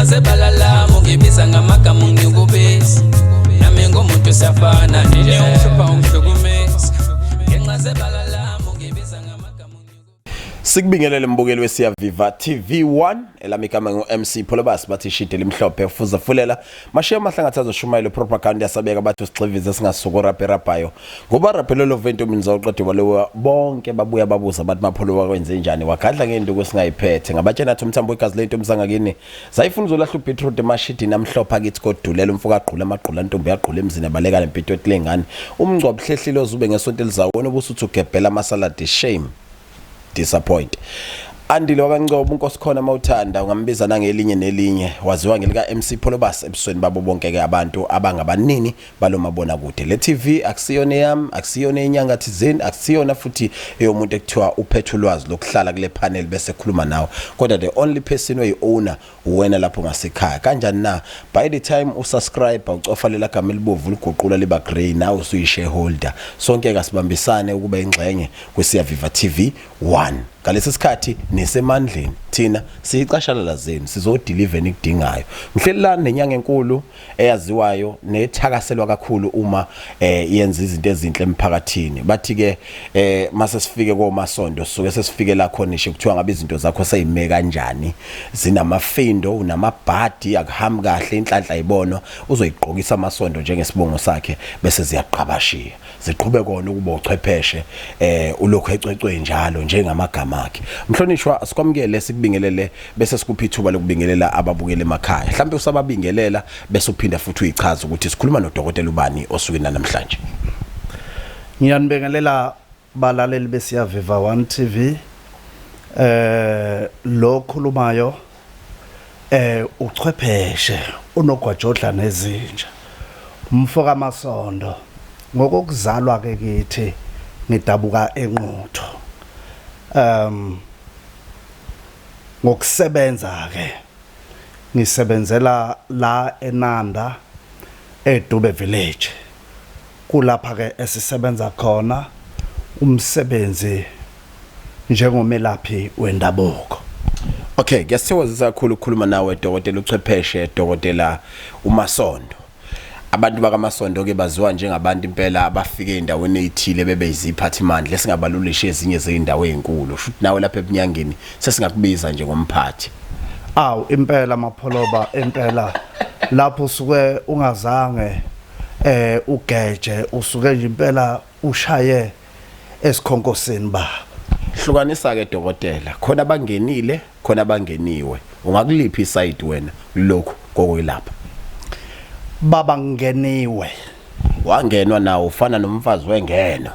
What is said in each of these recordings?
Ngengazebalala mugibiza ngamagama ngikubisi nami ngomuntu safana nje umhlupha umhlukumezi ngengazebalala mugibiza ngamagama Sikubingelele mbukeli weSiyaviva TV1 elami igama ngu-MC Polobas bathi ishide limhlophe fuza fulela mashiya amahlangatha azoshumayela propaganda yasabeka bathu sigxivize singasuku raperapayo ngoba rapelelo vento minzoqede walewa bonke babuya babuza bathi mapholo wakwenze njani wagadla ngenduku esingayiphethe ngabatshena athi umthambo wegazi lento mzangakini zayifuna uzolahla uBeetroot emashidi namhlopha kithi kodulela umfuka aqhula amaqhula ntombi yaqhula emzini abaleka lempitoti lengane umngcwabo hlehlile ozube ngesonto elizawona ubusuthi ugebhela amasaladi shame disappoint andile wakancobo unkosi khona mawuthanda ungambiza nangelinye nelinye waziwa ngelika MC Polobas ebusweni babo bonke ke abantu abangabanini balomabona kude le TV akusiyona yami akusiyona inyanga thizeni akusiyona futhi eyomuntu ekuthiwa uphethe ulwazi lokuhlala kule panel bese khuluma nawe kodwa the only person we owner uwena lapho ngasekhaya kanjani na by the time usubscribe ucofa lela gama elibovu liguqula liba grey nawe usuyi shareholder sonke kasibambisane ukuba ingxenye kweSiyaviva TV 1 ngalesi sikhathi nesemandleni thina siyicashalala zenu sizodeliver nikudingayo mhlelelana nenyanga enkulu eyaziwayo nethakaselwa kakhulu uma yenza izinto ezinhle emphakathini bathi ke mase sifike ko Masondo suke sesifike la khona ishe kuthiwa ngabe izinto zakho sayime kanjani zinamafindo unamabhadi akuhambi kahle inhlanhla ibonwa uzoyiqhokisa Masondo njengesibongo sakhe bese ziyaqhabashiya ziqhube kona ukuba uchwepheshe ulokho ecwecwe njalo njengamagama akhe mhlonishwa asikwamukele sikubingelele bese sikupha ithuba lokubingelela ababukele emakhaya mhlawumbe usababingelela bese uphinda futhi uyichaza ukuthi sikhuluma nodokotela ubani osuke namhlanje ngiyanibingelela balaleli beSiyaviva 1 TV lo khulumayo uchwepheshe unogwajodla nezinja umfoka Masondo ngokuzalwa ke kithi ngidabuka enqutho ngokusebenza ke ngisebenzela la eNanda eDube village kulapha ke esisebenza khona umsebenzi njengomelaphi wendabuko. Okay ngiyasithokozisa kakhulu ukukhuluma nawe dokotela uchwepheshe dokotela uMasondo abantu bakaMasondo ke baziwa njengabantu impela abafike endaweni ezithile bebe iziphathimandla esingabalulisha ezinye zeindawo ezinkulu futhi nawe lapha ebunyangeni sesingakubiza njengomphathi impela mapholoba impela lapho usuke ungazange ugeje usuke nje impela ushaye esikhonkosini ba hlukanisa ke dokotela khona abangenile khona abangeniwe ungakuliphi iside wena lokho kokwelapha baba ngeniwe wangenwa nawo ufana nomfazi wengeno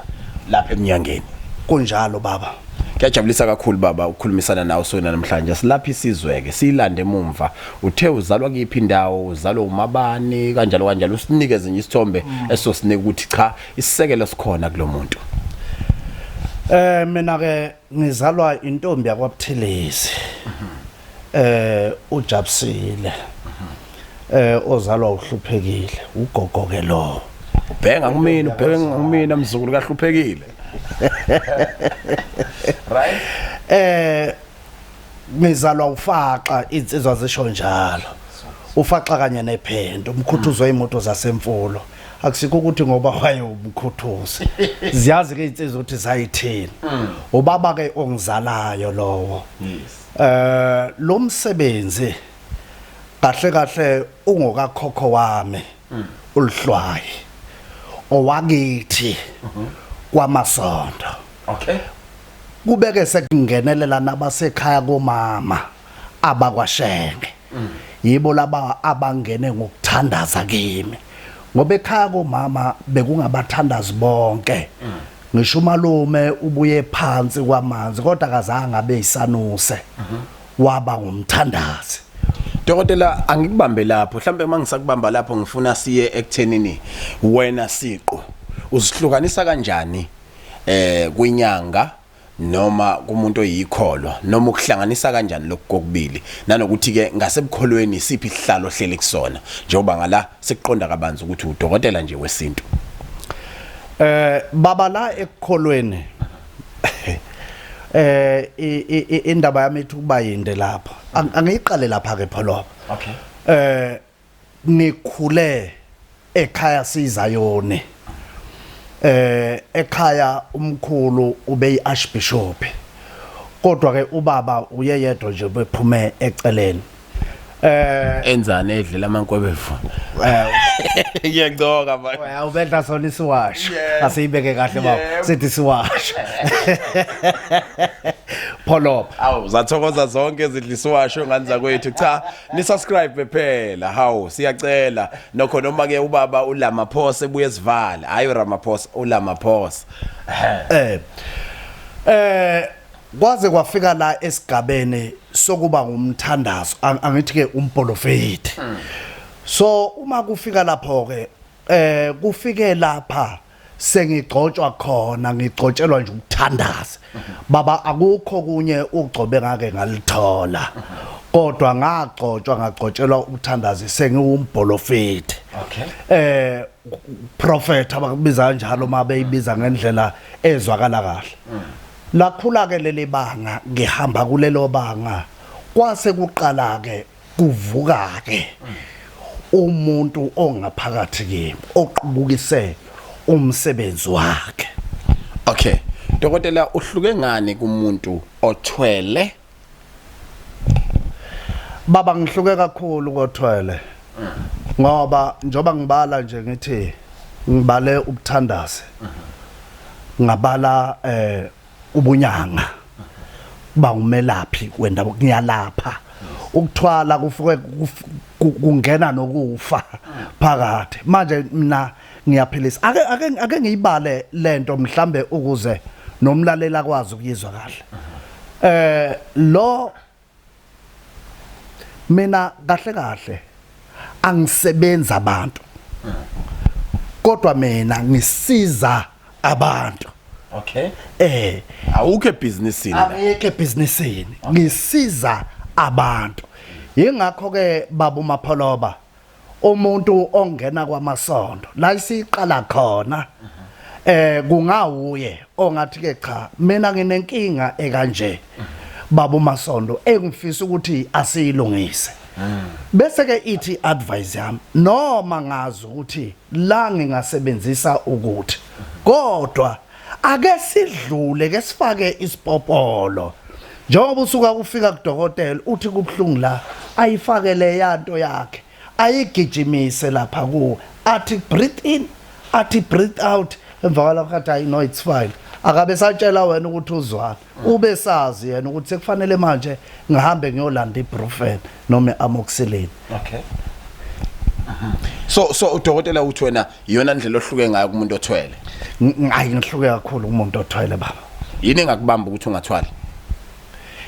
lapha eminyangeni kunjalo baba kuyajabulisa kakhulu baba ukukhulumisana nawe sona namhlanje silapha isizweke silande emumva uthe uzalwa kiphi indawo uzalwa umabani kanjalo usinikeze nje isithombe esosinika ukuthi cha isisekelo sikhona kulomuntu mina ke ngizalwa intombi yakwaButhelezi uJabusile ozalwa uhluphekile ugogo ke lo ubhenga ngumina mzukulu kahluphekile right ngizalwa ufaxa insizwa zisho njalo ufaxa kanye nephendo umkhuthuzo weimoto zasemfulo akusikho ukuthi ngoba waye umkhuthuzi ziyazi ke insizwa ukuthi zayithini ubaba ke ongizalayo lowo lo msebenzi kahle ungokakhokho wami ulihlwayi owakithi kwaMasondo okay kubeke sekungenelela nabasekhaya komama abakwashenge yibo laba abangene ngokuthandaza kimi ngoba ekhaya komama bekungabathandazi bonke ngisho umalume ubuye phansi kwamanzi kodwa akazange abe yisanuse waba ngumthandazi. Dokotela angikubambe lapho mhlambe mangisakubamba lapho ngifuna siye ekuthenini wena siqo uzihlukanisa kanjani kwinyanga noma kumuntu oyikholwa noma ukuhlanganisa kanjani lokho kokubili nanokuthi ke ngasebukholweni isiphi isihlalo hleli kusona njengoba ngala sikuqonda kabanzi ukuthi udokotela nje wesintu baba la ekukholweni indaba yami ethi kuba yinde lapha angiyiqale lapha ke pholo Okay. Nikhule ekhaya sizayone ekhaya umkhulu ube yi-archbishop kodwa ke ubaba uyeyedwa nje bephume eceleni enzane edlela amankwebevu ngiyaqoka manje ubetha sona isiwasho asiyibeke kahle baba sithi siwasho pholo awu zathokoza zonke izidlisiwasho nganza kwethu cha ni subscribe phela hawu siyacela nokho noma ke ubaba uLamaphosa ebuye esivala hayi Ramaphosa uLamaphosa kwaze kwafika la esigabeni sokuba ngumthandazo angithi ke umpolofeti so uma kufika lapho ke kufike lapha sengigcotshwa khona ngigcotshelwa nje ukuthandaza baba akukho kunye ugcobe ngake ngalithola kodwa ngagcotshelwa ukuthandaza sengiwumpolofeti okay prophet abakubiza kanjalo mabeyibiza ngendlela ezwakala kahle lakhula ke leli banga ngihamba kulelo banga kwase kuqala ke kuvuka ke umuntu ongaphakathi kimi oqhubukise umsebenzi wakhe. Okay dokotela uhluke ngani kumuntu othwele baba ngihluke kakhulu kothwele ngoba njoba ngibala nje ngithi ngibale ubuthandaze ngabala ubunyanga ba umelaphi wenda ngiyalapha ukuthwala kufuke kungena nokufa phakathi manje mina ngiyaphilisa ake ngiyibale lento mhlambe ukuze nomlalela akwazi ukuyizwa kahle lo mina kahle angisebenza abantu kodwa mina ngisiza abantu. Okay awukho ebusinessini awukho ebusinessini ngisiza abantu yingakho ke baba uMapholoba umuntu ongena kwaMasondo la isiqala khona kungawuye ongathi ke cha mina nginenkinga ekanje baba uMasondo engifisa ukuthi asiyilungise bese ke ithi advice yami noma ngazi ukuthi la ngingasebenzisa ukuthi kodwa ake sidlule ke sifake isipopolo njengoba usuka kufika kudokotela uthi kubhlungu la ayifake le yanto yakhe ayigijimise lapha ku athi breathe in athi breathe out emva kwalokho athi I know it's fine akabe satshela wena ukuthi uzwana ube sazi yena ukuthi sekufanele manje ngihambe ngiyolanda ibuprofen noma amoxicillin. Okay so udokotela uthi wena iyona ndlela ohluke ngayo kumuntu othwele hayi ngihluke kakhulu kumuntu othwele baba yini engakubamba ukuthi ungathwali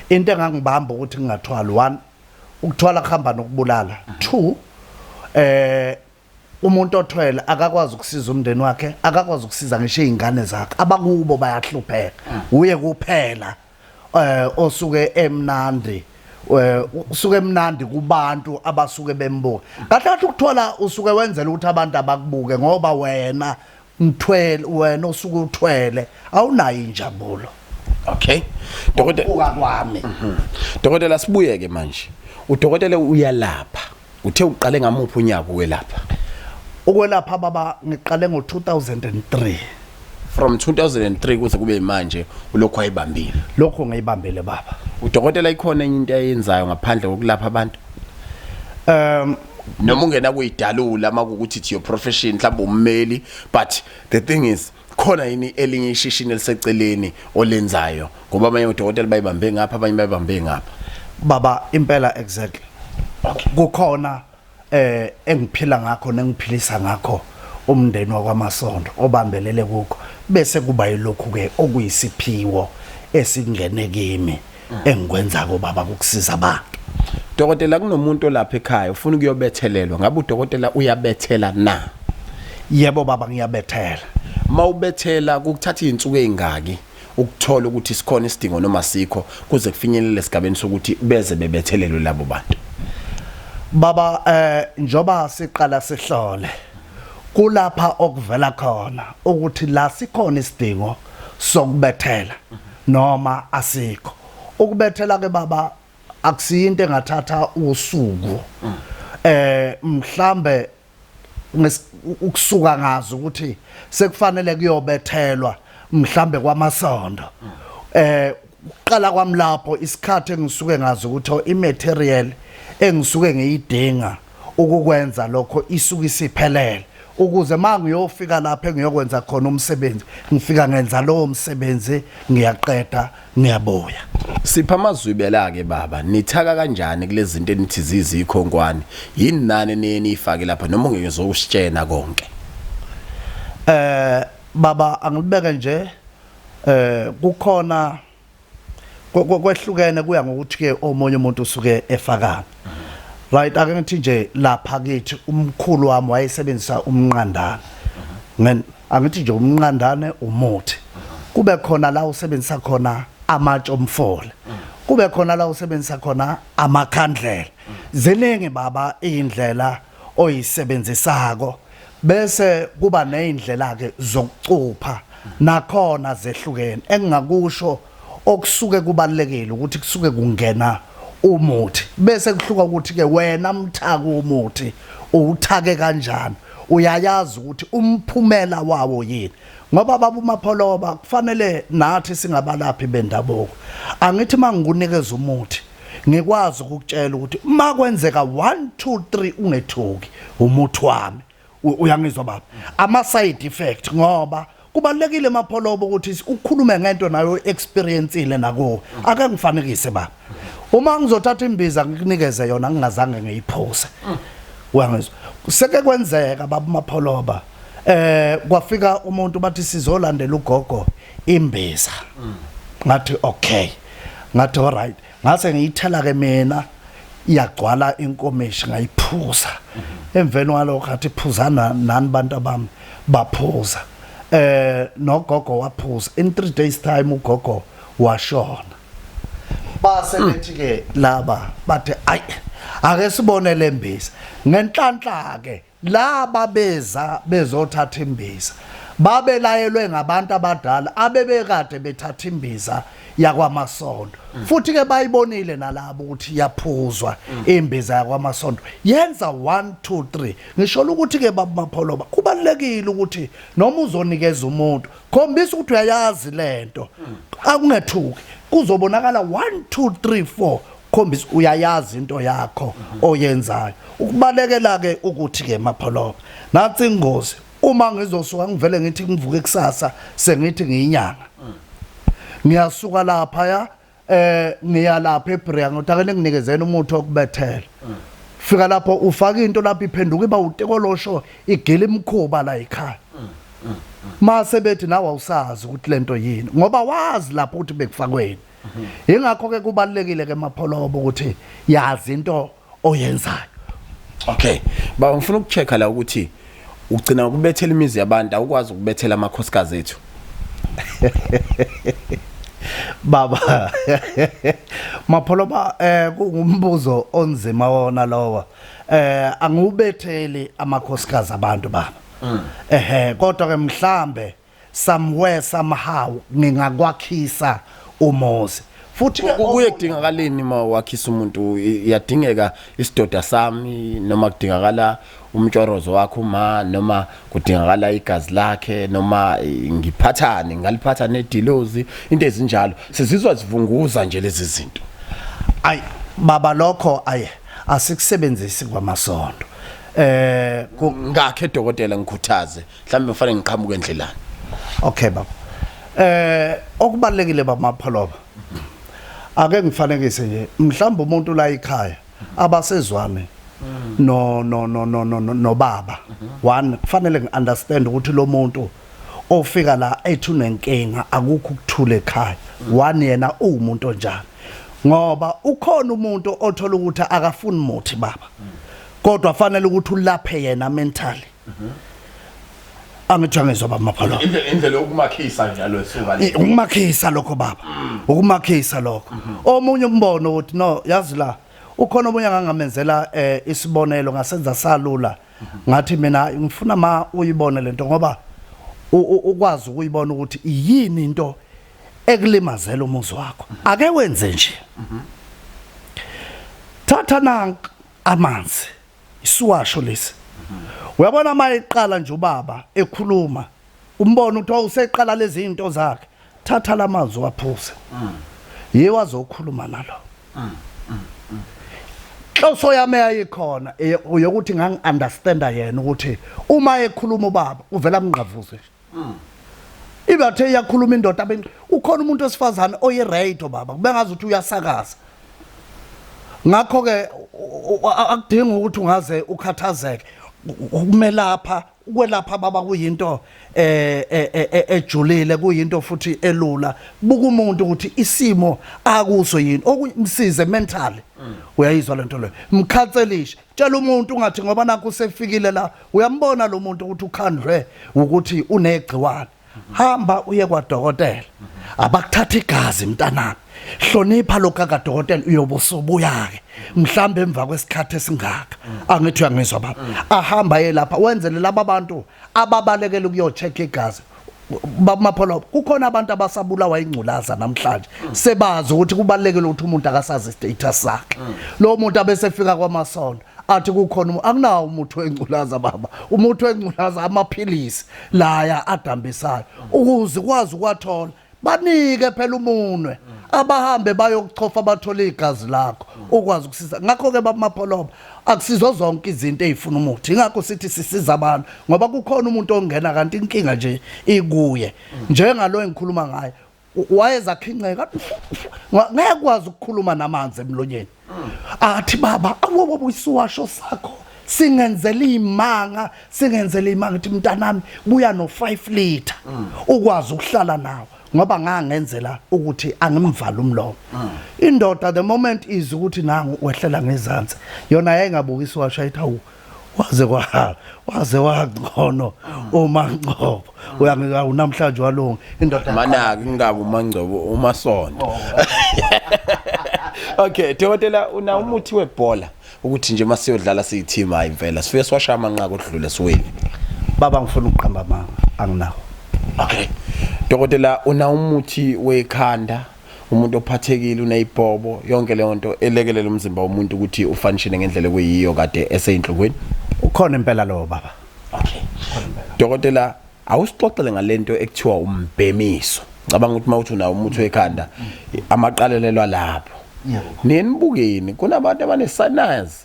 into engangibamba ukuthi ngingathwali 1 ukuthwala kuhamba nokubulala 2 umuntu othwele akakwazi ukusiza umndeni wakhe akakwazi ukusiza ngisho izingane zakhe abakubo bayahlupheka uye kuphela osuke emnandi usuke emnandi kubantu abasuke bembuka kahle ukuthola usuke wenzela ukuthi abantu abakubuke ngoba wena mthwele wena osuke uthwele awunayo injabulo. Okay dokotela kwami dokotela sibuyeke manje udokotela uyalapha uthe uqale ngamuphi unyaka welapha ukwelapha baba ngiqale ngo2003 from 2003 kuze kube manje ulokho ayibambile lokho ngiyibambele baba udokotela ikhona enye into ayenzayo ngaphandle kokulapha abantu noma ungena kuyidalula makukuthi it's your profession mhlawumbe ummeli but the thing is khona yini elinye ishishini eliseceleni olenzayo ngoba abanye udokotela bayibambe ngapha abanye bayibambe ngapha baba impela exactly kukhona engiphila ngakho nengiphilisa ngakho umndeni wakwaMasondo obambelele kukho bese kuba yilokhu ke okuyisiphiwo esingene kimi engikwenza ko baba ukusiza abantu. Dokotela kunomuntu lapha ekhaya ufuna ukuyobethelelwa ngabe udokotela uyabethela na? Yebo baba ngiyabethela. Mawubethela ukuthatha izinsuku ezingaki ukuthola ukuthi sikhona isidingo noma sikho kuze kufinyelele esigabeni sokuthi beze bebethelelwe labo bantu? Baba njoba siqala sihlole kulapha okuvela khona ukuthi la sikhona isidingo sokubethela noma asikho ukubethela ke baba akusiyinto engathatha usuku mhlambe ukusuka ngazi ukuthi sekufanele kuyobethelwa mhlambe kwaMasondo uqala kwami lapho isikhathi engisuke ngazi ukuthi imaterial engisuke ngiyidinga ukukwenza lokho isuke isiphelele ukuze mangiyofika lapha engiyokwenza khona umsebenzi ngifika ngenza lowo msebenzi ngiyaqeda ngiyaboya. Sipha amazwibela ke baba nithaka kanjani kulezi zinto enithi zizikhonkwane yini nani nenifake lapha noma ungezositshena konke? Baba angibeke nje kukhona kwehlukene kuya ngokuthi ke omunye umuntu usuke efakana. Right, ake ngithi nje lapha kithi umkhulu wami wayesebenzisa umnqandane. Angithi nje umnqandane umuthi. Kube khona la usebenzisa khona amatshe omfole. Kube khona la usebenzisa khona amakhandlela. Ziningi baba indlela oyisebenzisako bese kuba neindlela ke zokucupha nakhona zehlukene. Engingakusho okusuke kubalekile ukuthi kusuke kungena umuthi bese kuhluka ukuthi ke wena mthaka umuthi uthake kanjani uyayazi ukuthi umphumela wawo yini ngoba baba uMapholoba kufanele nathi singabalaphi bendabuko angithi mangikunikeza umuthi ngikwazi ukukutshela ukuthi makwenzeka 1 2 3 ungethuki umuthi wami uyangizwa baba ama side effect ngoba kubalekile Mapholoba ukuthi ukukhulume ngento nayo experienceile nako ake ngifanekise baba uma ngizothatha imbiza ngikunikeze yona ngingazange ngiyiphose uyangizwa seke kwenzeka baba Mapholoba kwafika umuntu bathi sizolandela ugogo imbiza ngathi okay ngathi alright ngase ngiyithela ke mina iyagcwala inkomishi ngayiphuza emveni walokho ngathi phuzana nani bantu abami baphuza nogogo waphuza in 3 days time ugogo washona base bethi ke laba bathe ayi ake sibone lembiza ngenhlanhla ke laba beza bezothatha imbiza babelayelwe ngabantu abadala abebekade bethatha imbiza yakwaMasondo futhi ke bayibonile nalabo ukuthi yaphuzwa imbiza yakwaMasondo yenza 1 2 3 ngisho ukuthi ke baba Mapholoba kubalekile ukuthi noma uzonikeza umuntu khombisa ukuthi uyayazi lento akungethuki kuzobonakala 1 2 3 4 khombisa uyayazi into yakho oyenzayo ukubalekela ke ukuthi ke Mapholoba nathi ingozi uma ngizosuka ngivele ngithi ngivuke kusasa sengithi ngiyinyanga ngiyasuka lapha ya ngiya lapha eBrea ngotakene nginikezena umuthi okubethela fika lapho ufaka into lapha iphenduka iba utekolosho igila imkhuba la ekhaya mase bethi nawe awusazi ukuthi lento yini ngoba wazi lapho ukuthi bekufakweni ingakho ke kubalekile ke Mapholoba ukuthi yazi into oyenzayo. Okay ba ngifuna ukuchecka la ukuthi ugcina ukubethela imizi yabantu awukwazi ukubethela amakhosikazi ethu. Baba Mapholoba kungumbuzo onzima wona lowa angubetheli amakhosikazi abantu baba kodwa ke mhlambe somewhere somehow ngingakwakhisa umuzi futhi kuye kudingakaleni ma wakhisa umuntu iyadingeka isidoda sami noma kudingakala umtshorozo wakho ma noma kudingakala igazi lakhe noma ngiphathane ngaliphatha nedilozi into ezinjalo sizizwa zivunguza nje lezi zinto. Ay baba lokho aye asikusebenzisi kwaMasondo ngakhe dokotela ngikhuthaze mhlawumbe kufanele ngiqhamuke endlelani. Okay baba okubalekile baba Mapholoba ake ngifanekise nje mhlawumbe umuntu la ekhaya abasezwane no baba one kufanele ngiunderstand ukuthi lo muntu ofika la ethu nenkinga akukho ukuthula ekhaya one yena umuntu onjani ngoba ukhona umuntu othola ukuthi akafuni muthi baba kodwa fanele ukuthi ulaphe yena mentally angijangezwa baba Mapholoba indlela yokumakhisa njalo esuka le ukumakhisa lokho baba ukumakhisa lokho omunye umbono uthi no yazi la ukhona omunye angamenzela isibonelo ngasenza salula ngathi mina ngifuna ma uyibone lento ngoba ukwazi ukuyibona ukuthi yini into ekulimazela umuzi wakho ake wenze nje thatha nanku amanzi isiwasho lesi uyabona mayiqala nje ubaba ekhuluma umbona ukuthi useqala lezi zinto zakhe thatha lamanzi waphuze yiwo azokhuluma nalo Hloso yami ayikhona uyokuthi ngangi-understanda yena ukuthi uma ekhuluma ubaba uvela amnqavuze ibathe iyakhuluma indoda ukhona umuntu osifazane oyiradio baba kube ngazi ukuthi uyasakaza ngakho ke akudingi ukuthi ungaze ukhathazeke ukumelapha ukwelapha baba kuyinto ejulile kuyinto futhi elula buka umuntu ukuthi isimo akuso yini okumsize mentally uyayizwa lento leyo mkhanselishe tshela umuntu ungathi ngoba nakho usefikile la uyambona lo muntu ukuthi ukhandwe ukuthi unegciwane hamba uye kwadokotela abakuthatha igazi mntanami hlonipha lokho akadokotela uyobusubuya ke mhlambe emva kwesikhathi esingaka angithi uyangizwa baba ahamba ye lapha wenzele laba abantu ababalekela ukuyocheck igazi bamapholo kukhona abantu abasabulawa ingculaza namhlanje sebazi ukuthi kubalekile ukuthi umuntu akasazi status sakhe lo muntu abesefika kwaMasondo athi kukhona akunawo umuntu wengculaza baba umuntu wengculaza amaphilisi laya adambisayo ukuze kwazi ukwathola banike phela umunwe abahambe bayokuchofa bathola igazi lakho ukwazi ukusiza ngakho ke bamapholoba akusizo zonke izinto ezifuna umuthi ngakho sithi sisiza abantu ngoba kukhona umuntu ongena kanti inkinga nje ikuye njengalo engikhuluma ngaye wayeza khinqeka ngeke kwazi ukukhuluma namanzi emlonyeni athi baba awubo isiwasho sakho singenzela imanga ukuthi mntanami buya no 5 liter ukwazi ukuhlala nawo ngoba ngangenzela ukuthi angimvala umlomo indoda the moment is ukuthi nangu wehlela ngezansi yona yayingabuka isiwasho ayithawu waze wangcono uma ngcobo uyangika unamhlanje walunga indoda manaki ngikabi umangcobo uMasondo okay dokotela una umuthi webhola ukuthi nje masiyodlala siyiteam hayi impela sifike siwasha amanqaka odlule siweni baba ngifuna ukuqamba amanga anginawo okay dokotela una umuthi wekhanda umuntu ophathekile unayibhobo yonke le nto elekelela umzimba womuntu ukuthi ufunction ngendlela kuyiyo kade eseyinhlokweni ukhona impela lo baba okay dokotela awusixoxele ngalento ekuthiwa umbhemiso ngicabanga ukuthi mawuthi una umuthi wekhanda amaqalelelwa lapho nenibukeni kunabantu abanesanazi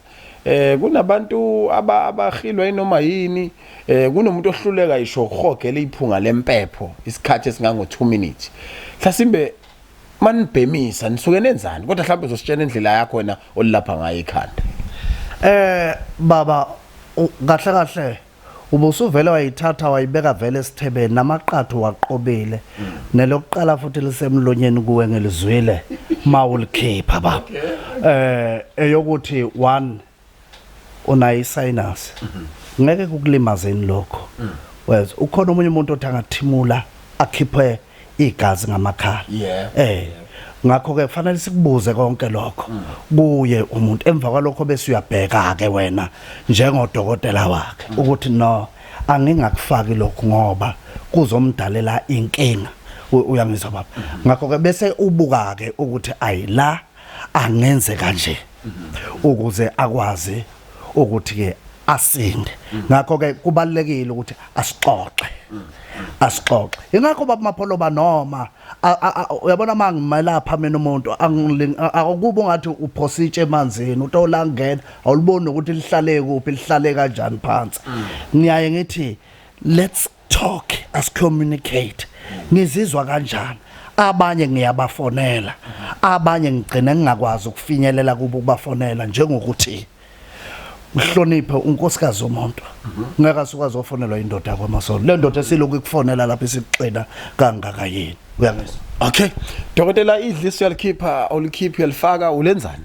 kunabantu abahilwa inoma yini kunomuntu ohluleka isho uhogela iphunga lempepho isikhathi esingango 2 minutes mhlasimbe manibhemisa nisuke nenzani kodwa mhlawumbe uzositshela indlela yakho wena olapha ngayo ikhanda baba kahle ubusuvela wayithatha wayibeka vele esithebeni namaqathu waqobile nelokuqala futhi lisemlonyeni kuwe ngelizwile mawulikhipha baba eyokuthi 1 unayi sinus ngeke kukulimazeni lokho wes ukhona umunye umuntu othi angathimula akhiphe igazi ngamakhala ngakho ke kufanele sikubuze konke lokho kuye umuntu emva kwalokho bese uyabheka ke wena njengodokotela wakhe ukuthi no angingakufaki lokho ngoba kuzomdalela inkinga uyangizwa baba ngakho ke bese ubuka ke ukuthi ayila angenze kanje ukuze akwazi ukuthi ke asinde ngakho ke kubalekile ukuthi asixoxe ingakho baba mapholoba noma uyabona mangimelapha mina umuntu akukuba ngathi uphositshe emanzini utolangena awuliboni ukuthi lihlale kuphi lihlale kanjani phansi ngiyaye ngithi let's talk as communicate ngizizwa kanjani abanye ngiyabafonela abanye ngigcina ngingakwazi ukufinyelela kubo ukubafonela njengokuthi uhloniphe unkosikazi womuntu ngeke asukwazi ufonelwa indoda kwaMasondo le ndoda esiloku ikufonela lapha isixena kangaka yini uyangizwa okay dokotela idliso yalikhipha ulikhiphi yalifaka ulenzani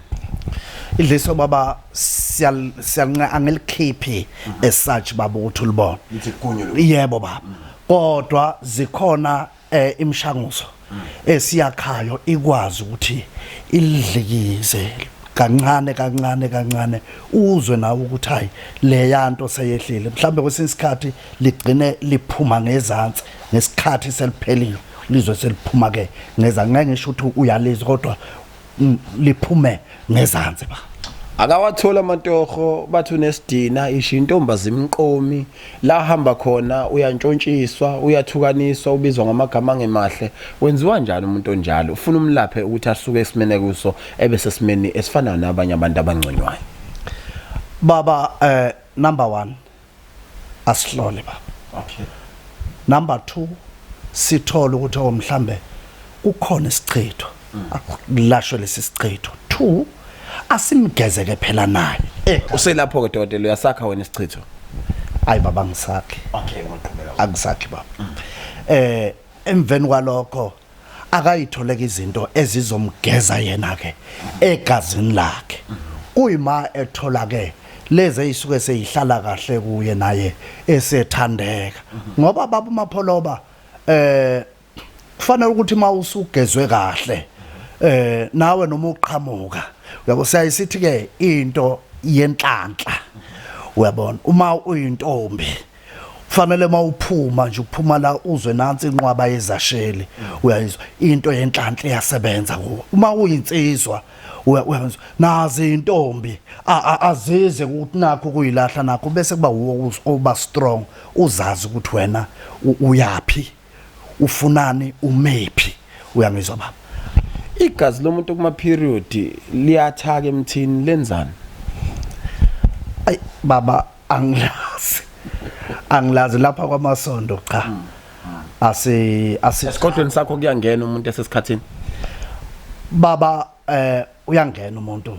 idliso baba angelikhiphi as baba ukuthi ulibone yebo baba kodwa zikhona imshanguzo esiyakhayo ikwazi ukuthi ilidlikize kancane uzwe nawe ukuthi hayi le yanto seyehlile mhlambe kwesinye isikhathi ligcine liphuma ngezantsi ngesikhathi seliphelile lizwe seliphuma ke ngeza ngeke ngisho ukuthi uyalizwa kodwa liphume ngezansi ba akawathola amantoho bathu nesidina isho intombazi imqomi la hamba khona uyantshontshiswa uyathukaniswa ubizwa ngamagama angemahle wenziwa njalo umuntu onjalo ufuna umlaphe ukuthi asuke esimene kuso ebese simeni esifana nabanye abantu abangconywayo baba number 1 asihlole baba okay number 2 sithola ukuthi mhlambe kukhona isichitho akulashwe lesi sichitho 2 asimgezeke phela naye uselapho ke dokotela uyasakha wena isichitho hayi baba ngisakhe okay ngoqhubeka akusakhe baba emveni kwalokho akayitholeka izinto ezizomgeza yena ke egazini lakhe kuyima ethola ke leze isuke seyihlala kahle kuye naye esethandeka ngoba baba uMapholoba kufanele ukuthi mawusugezwe kahle nawe noma uqhamuka uyabo sayisithi ke into yenhlanhla uyabona uma uyintombi kufanele mawuphuma nje ukuphuma la uzwe nansi inqwaba yezasheli uyayizwa into yenhlanhla iyasebenza kuwe uma uyinsizwa uyabona nazi intombi azize ukuthi nakho kuyilahla nakho bese kuba uba strong uzazi ukuthi wena uyapi ufunani umephi uyangizwa baba igazi lomuntu kuma period liyathaka emthini lenzani ay baba angilazi lapha kwaMasondo cha esikodweni sakho kuyangena umuntu esesikhathini baba uyangena umuntu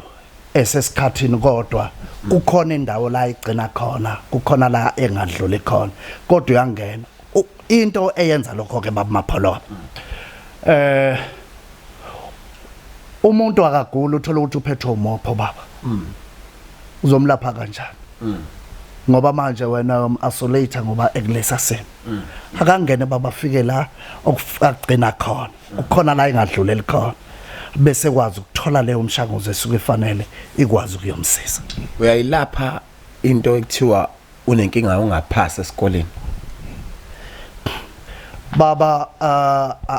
esesikhathini kodwa kukhona indawo la igcina khona kukhona la engadluli khona kodwa uyangena into eyenza lokho ke baba Mapholoba umuntu akagula uthola ukuthi uphethwe umopho baba uzomlapha kanjani ngoba manje wena isolate ngoba ekulesa sene akangene baba fike la okugcina khona ukukhona la engadluleli khona bese kwazi ukuthola leyo mshanguzo esuke efanele ikwazi ukuyomsiza uyayilapha into ekuthiwa unenkinga ungaphasa esikoleni baba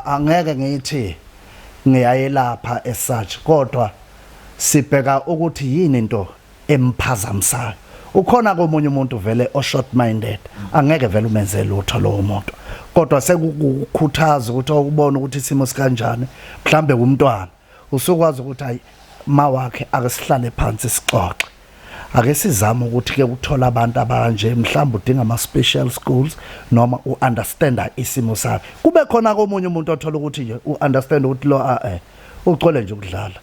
angeke ngithi ngiyayelapha esuch kodwa sibheka ukuthi yini into emphazamisayo ukhona komunye umuntu vele o short minded angeke vele umenze lutho lo muntu kodwa sekukhuthaza ukuthi ukubona ukuthi isimo sikanjani mhlambe umntwana usukwazi ukuthi hayi mawakhe akasihlale phansi sixoxe ake sizama ukuthi ke ukuthola abantu abanje mhlawumbe udinga ama special schools noma uunderstanda isimo sakhe kube khona komunye umuntu othola ukuthi nje uunderstand ukuthi lo ucole nje ukudlala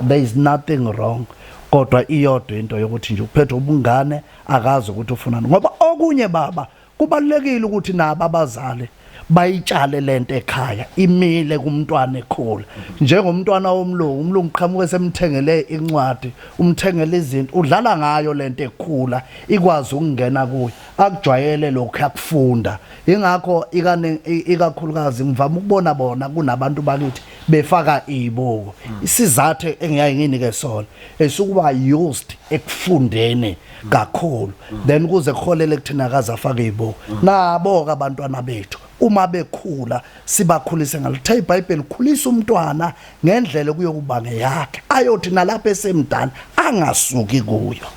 there is nothing wrong kodwa iyodwa into yokuthi nje uphethe ubungane akazi ukuthi ufunani ngoba okunye baba kubalekile ukuthi nabo abazali bayitshale lento ekhaya imile kumntwana ekhula njengomntwana womlungu umlungu qhamuke semthengele incwadi umthengele izinto udlala ngayo lento ekhula ikwazi ukungena kuye akujwayele lokho yakufunda ingakho ikakhulukazi ngivama ukubona bona kunabantu bakithi befaka izibuko isizathu engiyaye nginike sona esukuba used ekufundeni kakhulu then kuze kuholele kuthina kaza afaka izibuko nabo ke abantwana bethu uma bekhula sibakhulise ngalithe iBhayibheli khulisa umntwana ngendlela kuyokuba ngeyakhe ayothi nalapha esemdala angasuki kuyo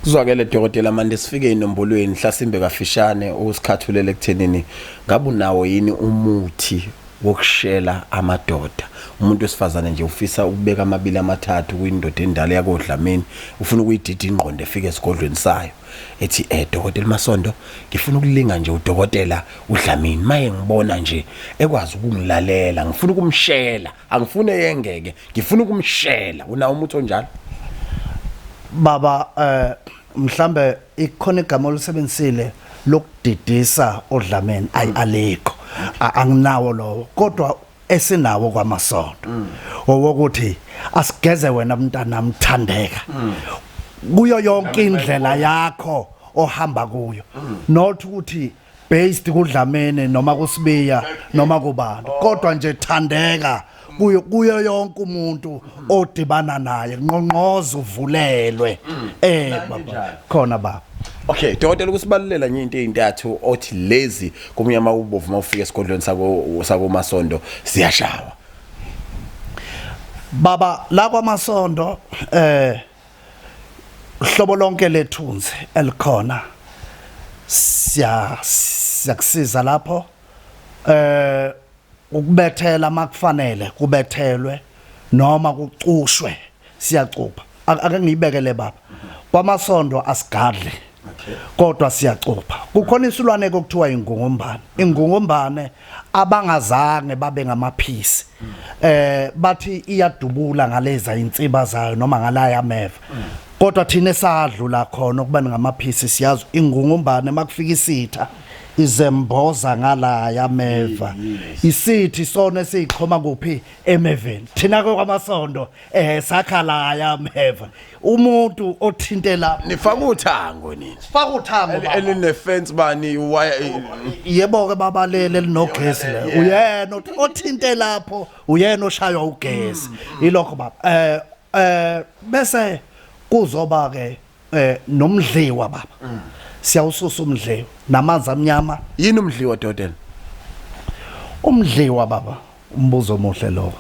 kuzwakele dokotela manje sifike inombolweni hlasimbe kafishane usikhathulele ekuthenini ngabe unawo yini umuthi wokushela amadoda umuntu wesifazane nje ufisa ukubeka amabili amathathu kwindoda endala yakodlameni ufuna ukuyidida ingqondo efike esigodlweni sayo ethi dokotela Masondo ngifuna ukulinga nje udokotela uDlamini maye ngibona nje ekwazi ukungilalela ngifuna ukumshela angifune yengeke ngifuna ukumshela unawo umuthi onjalo baba mhlambe ikhona igama olusebenzisile lokudidisa uDlamini ayialikho anginawo lo kodwa esinawo kwaMasondo owokuthi asigeze wena mntana mthandeka kuyo yonke indlela yakho ohamba kuyo not ukuthi based kuDlamini noma kuSibiya noma kubani kodwa nje thandeka kuyo yonke umuntu odibana naye nqonqoza uvulelwe baba khona baba Okay, dokotela kusibalulela nje into ezintathu othi lezi kumnyama ubovu mawufika esigodlweni sako Masondo siyashawa. Baba la kwaMasondo hlobo lonke lethunzi elikhona siyakusiza lapho ukubethela makufanele kubethelwe noma kucushwe siyacupha ake ngiyibekele baba kwaMasondo asigadli kodwa siyacupha kukhona isilwane okuthiwa ingungumbane abangazange babe ngamaphisi bathi iyadubula ngaleza intsiba zayo noma ngalaya ameva kodwa thina esadlula khona kuba ngamaphisi siyazi ingungumbane makufika isitha izemboza ngala yameva isithi sona siyiqhoma kuphi emeveni thina kwaMasondo sakhala yameva umuntu othintela nifaka uthango nini faka uthango eline fence bani yebo ke baba lele linogesi le uyena othinte lapho uyena oshaywa ugesi ilokho baba bese kuzoba ke nomdliwa baba siyawususa umdliwa namanzi amnyama yini umdliwa dodela umdliwa baba umbuzo omuhle lo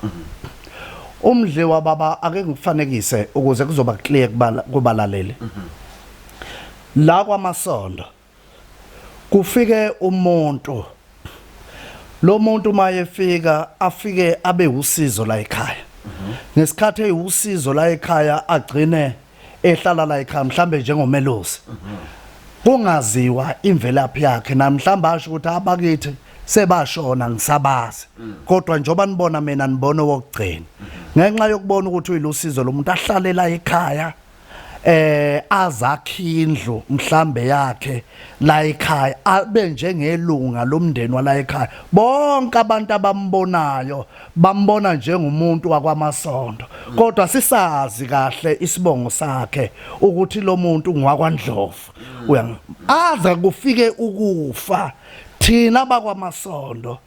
umdliwa baba ake ngifanekise ukuze kuzoba clear kubalaleli la kwaMasondo kufike umuntu lo muntu mayefika afike abe usizo la ekhaya ngesikhathi eyiusizo la ekhaya agcine ehlala la ekhaya mhlambe njengomelusi kungaziwa imvelaphi yakhe namhlanje asho ukuthi abakithi sebashona ngisabazi kodwa njoba nibona mina nibona wokugcina ngenxa yokubona ukuthi uyilusizo lomuntu ahlalela ekhaya azakhindlu mhlambe yakhe la ekhaya abe njengelunga lomndeni wala ekhaya bonke abantu abambonayo bambona njengomuntu wakwaMasondo kodwa sisazi kahle isibongo sakhe ukuthi lo muntu ngwakwaNdlovu aza kufike ukufa thina bakwaMasondo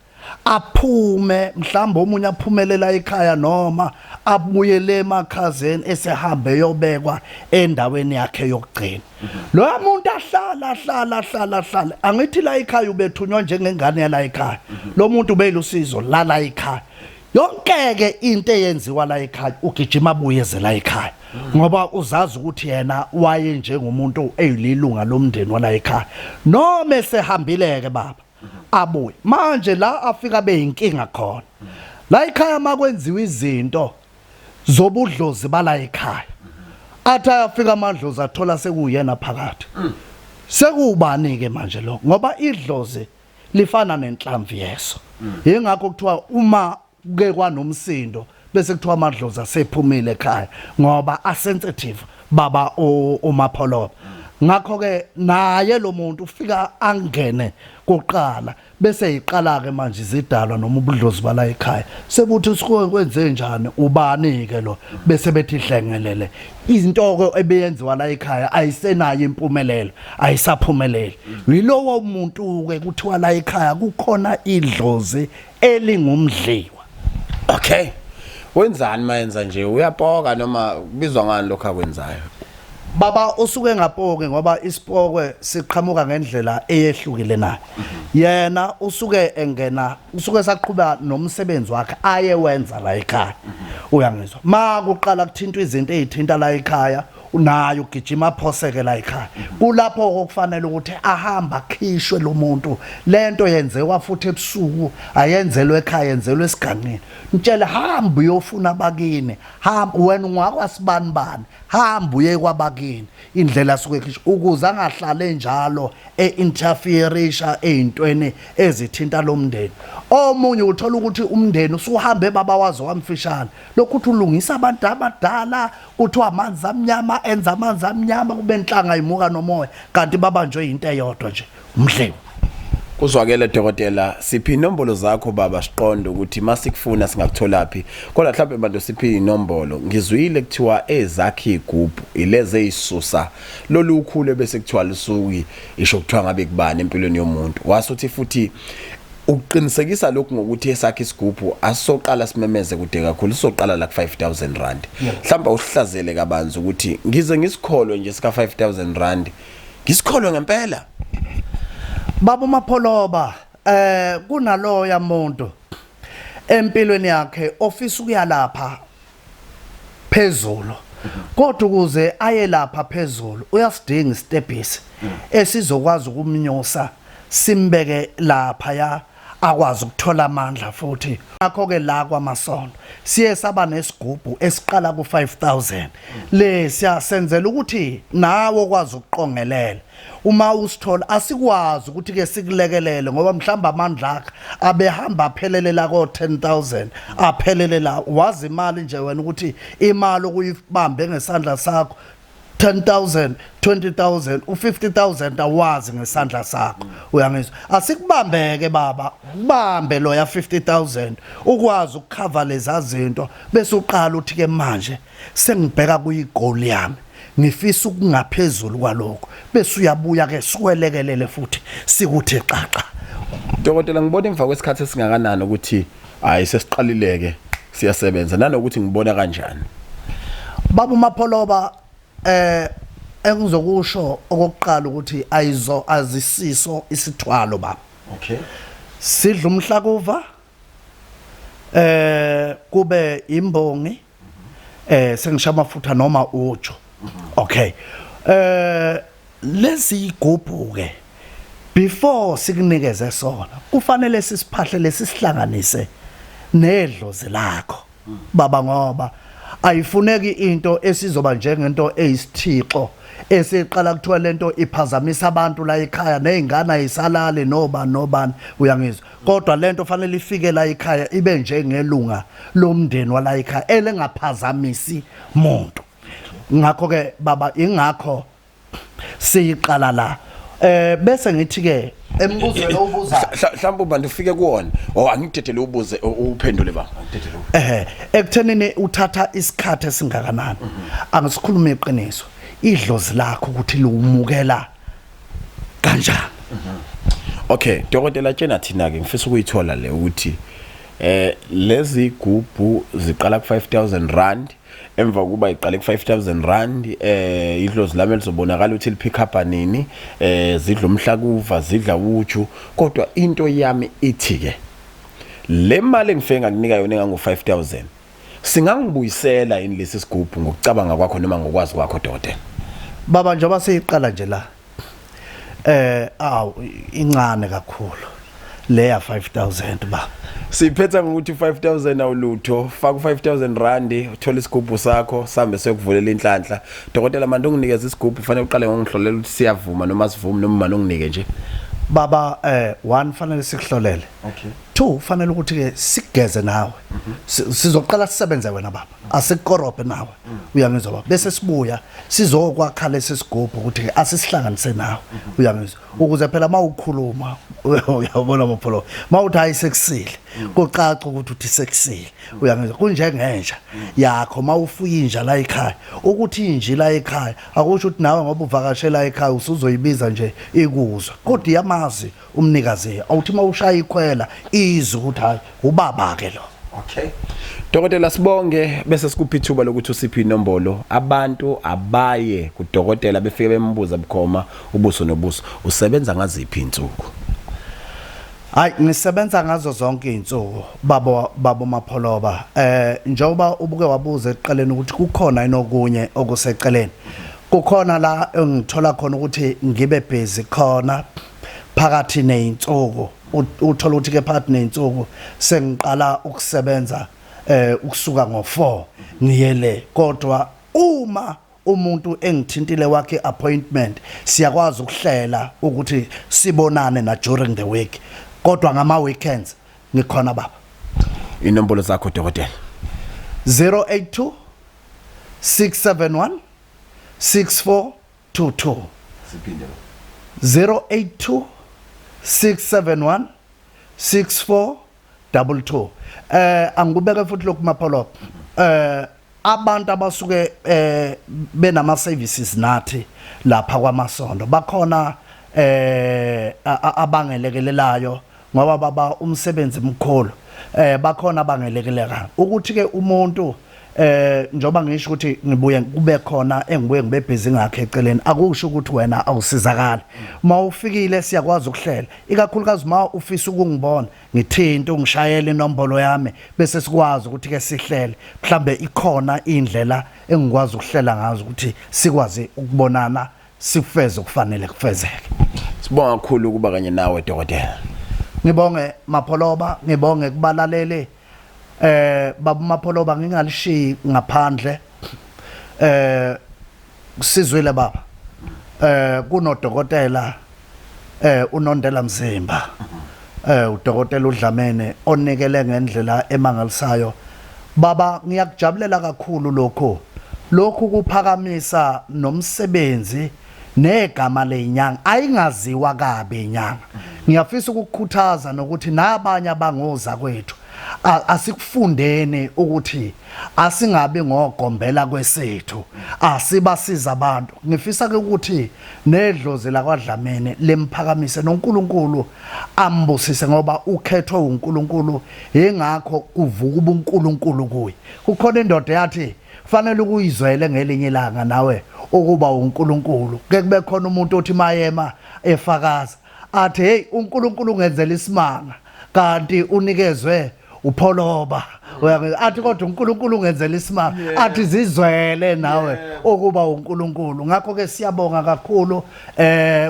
aphume mhlawumbe omunye aphumelela ekhaya noma abuyele emakhazeni esehambe yobekwa endaweni yakhe yokugcina lo muntu ahlala angithi la ekhaya ubethunywa njengengane yala ekhaya lo muntu beyilusizo la ekhaya yonke ke into eyenziwa la ekhaya ugijima abuyeze la ekhaya ngoba uzazi ukuthi yena waye njengomuntu eyililunga lomndeni wala ekhaya noma esehambile ke baba abuye manje la afika beyinkinga khona la ekhaya makwenziwa izinto zobudlozi bala ekhaya athi ayafika amadlozi athola sekuyena phakathi sekubani ke manje lo ngoba idlozi lifana nenhlamvu yeso yingakho kuthiwa uma ke kwanomsindo bese kuthiwa amadlozi asephumile ekhaya ngoba asensitive baba uMapholoba ngakho ke naye lo muntu ufika angene koqala bese yiqala ke manje izidalwa noma ubudlozi bala ekhaya sebuthi sikwenze njani ubani ke lo bese bethi hlengelele izinto ke ebeyenziwa la ekhaya ayisenayo impumelelo ayisaphumeleli yilowo umuntu ke kuthiwa la ekhaya kukhona idlozi elingumdliwa. Okay, wenzani mayenza nje uyapoka noma kubizwa ngani lokho akwenzayo baba usuke ngapoke ngoba isipokwe siqhamuka ngendlela eyehlukile naye yena usuke engena usuke saqhubeka nomsebenzi wakhe ayewenza la ekhaya uyangizwa makuqala kuthinta izinto ezithinta la ekhaya unayo ugijima aphoseke la ekhaya kulapho okufanele ukuthi ahamba akhishwe lo muntu lento yenzewa futhi ebusuku ayenzelwe ekhaya yenzelwe esiganqeni mtshela hamba uyofuna abakini hamba wena ungakwasibanibani hamba uye kwabakini indlela suke khishwa ukuze angahlale njalo einterferisha ezintweni ezithinta lo mndeni omunye uthola ukuthi umndeni usuhambe baba wazo wamfishana lokhu uthi ulungisa abantu abadala kuthiwa amanzi amnyama enza amanzi amnyama kube inhlanga imuka nomoya kanti babanjwe into eyodwa nje umdlewu. Uzwakele dokotela siphi inombolo zakho baba siqonde ukuthi masikufuna singakutholapi kodwa mhlawumbe bantu siphi inombolo ngizwile kuthiwa ezakhe igubhu ileze eyisusa lolu ukhule bese kuthiwa lisuki isho kuthiwa ngabe kubani empilweni yomuntu wasuthi futhi uqinisekisa lokhu ngokuthi esakhe isigubhu asoqala simemeze kude kakhulu soqala la ku 5000 rand mhlawumbe uhlazele kabanzi ukuthi ngize ngisikholwe nje sika 5000 rand ngisikholwe ngempela baba uMapholoba kunaloya muntu empilweni yakhe ofisa ukuyalapha phezulu kodwa ukuze aye lapha phezulu uyasidinga isitebhisi esizokwazi ukumnyosa simbeke lapha ya akwazi ukuthola amandla futhi ngakho ke la kwaMasondo siye saba nesigubhu esiqala ku5000 le siyasenzela ukuthi nawe okwazi ukuqongelela uma usithola asikwazi ukuthi ke sikulekelele ngoba mhlamba amandla akhe abehamba aphelelela ko10000 aphelelela wazi imali nje wena ukuthi imali okuyibambe ngesandla sakho 10,000 20,000 u50,000 awazi ngesandla sakho uyangizwa asikubambeke baba ubambe lo ya 50,000 ukwazi ukucover lezi zinto bese uqala uthi ke manje sengibheka kuyigoal yami ngifisa ukungaphezulu kwalokho bese uyabuya ke sikwelekelele futhi sikuthi xaxa Dokotela ngibona emva kwesikhathi esingakanani ukuthi hayi sesiqalileke siyasebenza nanokuthi ngibona kanjani Baba uMapholoba engizokusho okokuqala ukuthi azisiso isithwalo baba okay sidla umhlakuva kube imbongi sengisha amafutha noma ujo okay lesi igubhu ke before sikunikeze sona kufanele sisiphahlele sisihlanganise nedlozi lakho baba ngoba ayifuneki into esizoba njengento eyisithixo esiqala kuthiwa lento iphazamisa abantu la ekhaya nezingane ayisalale nobani uyangizwa kodwa lento fanele ifike la ekhaya ibe njengelunga lomndeni wala ekhaya elengaphazamisi umuntu ngakho ke baba ingakho siyiqala la bese ngithi ke embuzweni obuza mhlawumbe bantu ufike kuwona angidedele ubuze uphendule baba angidedele ekuthenini uthatha isikhathi esingakanani angisikhuluma iqiniso idlozi lakho ukuthi lumukela kanjani okay dokotela tshena thina ke ngifisa ukuyithola le ukuthi lezi gubhu ziqala ku5000 rand emva kuba iqale ku5000 rand idlozi lami lizobonakala ukuthi lipick up nini zidla umhlakuva zidla uju kodwa into yami ithi ke le mali engifike ngakunika yona engango5000 singangibuyisela ini lesi sigubhu ngokucabanga kwakho noma ngokwazi kwakho dokotela baba njengoba siyiqala nje la incane kakhulu leya 5000 ba siphetha ngokuthi 5000 awulutho faka 5000 rand uthola isigubhu sakho sambe sekuvulela inhlanhla dokotela manje unginikeza isigubhu kufanele uqale ngongihlolela ukuthi siyavuma noma sivumi noma manje unginike nje baba 1 fanele sikuhlolele okay 2 fanele ukuthi ke sigeze nawe sizoqala sisebenze wena baba asikukorobhe nawe uyangizwa baba bese sibuya sizokwakha lesi sigubhu ukuthi ke asisihlanganise nawe uyangizwa ukuze phela mawukhuluma uyabona Mapholo mawuthi ayisekusile kucaca ukuthi uthi sekusile uyangizwa kunjengenja yakho mawufuya inja la ekhaya ukuthi inja la ekhaya akusho ukuthi nawe ngoba uvakashela ekhaya usuzoyibiza nje ikuzwa kodwa yamazi umnikazi awuthi mawushaya ikhwela izwe ukuthi hayi ubaba ke lo okay dokotela sibonge bese sikupha ithuba lokuthi usiphi inombolo abantu abaye kudokotela befike bembuza bukhoma ubuso nobuso usebenza ngaziphi insuku hayi ngisebenza ngazo zonke izinsuku baba Mapholoba njengoba ubuke wabuza eqaleni ukuthi kukhona inokunye okuseceleni kukhona la engithola khona ukuthi ngibe busy khona phakathi nezinsuku uthola ukuthi ke phakathi nezinsuku sengiqala ukusebenza ukusuka ngo4 ngiyele kodwa uma umuntu engithintile wakhe appointment siyakwazi ukuhlela ukuthi sibonane na during the week kodwa ngama weekends ngikhona baba inombolo zakho dokotela 082 671 6422 siphinde 082 671 6422 angibeka futhi lokhu Mapholo abantu abasuke benama services nathi lapha kwaMasondo bakhona abangelekelelayo ngoba baba umsebenzi mkhulu bakhona abangelekeleka ukuthi ke umuntu njoba ngisho ukuthi ngibuye kube khona engibuye ngibe busy ngakhe eceleni akusho ukuthi wena awusizakala mawufikile siyakwazi ukuhlela ikakhulukazi ma ufisa ukungibona ngithinta ungishayela inombolo yami bese sikwazi ukuthi ke sihlele mhlambe ikhona indlela engikwazi ukuhlela ngazo ukuthi sikwazi ukubonana sifeze ukufanele kufezeke. Sibonga kakhulu ukuba kanye nawe dokotela. Ngibonge Mapholoba, ngibonge kubalalele baba Mapholoba ngingalishiyi ngaphandle sizwile baba kunodokotela uNondela Mzimba udokotela uDlamene onikele ngendlela emangalisayo baba ngiyakujabulela kakhulu lokho kuphakamisa nomsebenzi negama lenyanga ayingaziwa kabe inyanga ngiyafisa ukukukhuthaza nokuthi nabanye abangoza kwethu asikufundeni ukuthi asingabe ngogombela kwesethu asibasiza abantu ngifisa ukuthi nedlozi lakwaDlamene lemphakamise noNkulunkulu ambusise ngoba ukhethwe uNkulunkulu engakho kuvuka ubuNkulunkulu kuye kukhona indoda yathi fanele ukuyizwele ngelinye ilanga nawe ukuba uNkulunkulu ke kube khona umuntu othi mayema efakaza athi hey uNkulunkulu ungenzela isimanga kanti unikezwe uPholoba athi kodwa uNkulunkulu ungenzela isimanga athi zizwele nawe ukuba uNkulunkulu ngakho ke siyabonga kakhulu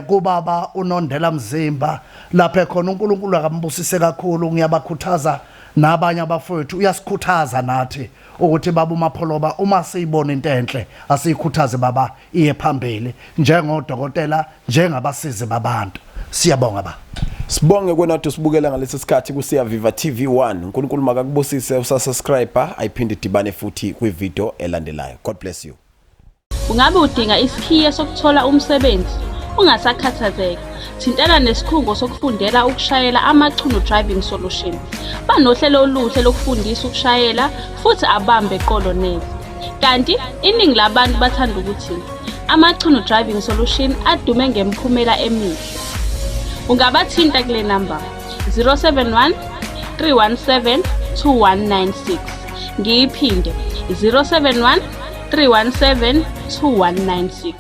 kubaba uNondela Mzimba lapha khona uNkulunkulu akambusise kakhulu ngiyabakhuthaza nabanye abafowethu uyasikhuthaza nathi ukuthi baba uMapholoba uma siyibona into enhle asiyikhuthaze baba iye phambili njengodokotela njengabasizi babantu siyabonga ba. Sibonge kwenathi usibukela ngalesi sikhathi kusiya Viva TV1 uNkulunkulu makakubusise usubscriber ayiphinde dibane futhi kwivideo elandelayo. God bless you. Ungabe udinga isikhiye sokuthola umsebenzi ungasakhathazeki thintana nesikhungo sokufundela ukushayela amachunu driving solution banohlelo oluhle lokufundisa ukushayela futhi abambe eqolo nezi kanti iningi labantu bathanda ukuthi amachunu driving solution adume ngemphumela emihle ungabathinta kule number 071 317 2196 ngiyiphinde 071 317 2196